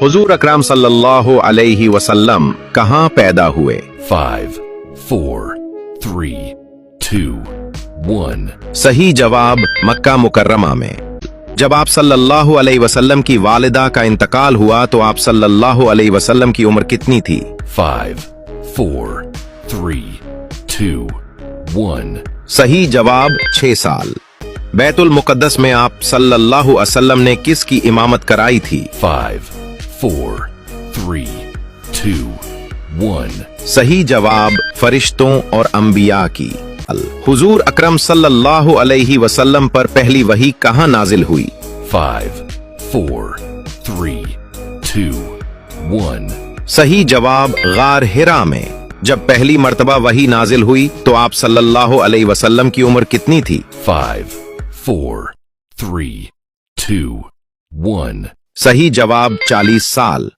हुजूर अकरम सल्लल्लाहु अलैहि वसल्लम कहाँ पैदा हुए? 5, 4, 3, 2, 1. सही जवाब मक्का मुकर्रमा में। जब आप सल्लल्लाहु अलैहि वसल्लम की वालिदा का इंतकाल हुआ तो आप सल्लल्लाहु अलैहि वसल्लम की उम्र कितनी थी? 5, 4, 3, 2, 1. सही जवाब 6 साल। बैतुल मुकद्दस में आप सल्लल्लाहु अलैहि वसल्लम ने किसकी इमामत कराई थी? 5, 4, 3, 2, 1. सही जवाब फरिश्तों और अंबिया की। हुजूर अकरम सल्लल्लाहु अलैहि वसल्लम पर पहली वही कहाँ नाजिल हुई? 5, 4, 3, 2, 1. सही जवाब गार हिरा में। जब पहली मर्तबा वही नाजिल हुई तो आप सल्लल्लाहु अलैहि वसल्लम की उम्र कितनी थी? 5, 4, 3, 2, 1. सही जवाब 40 साल।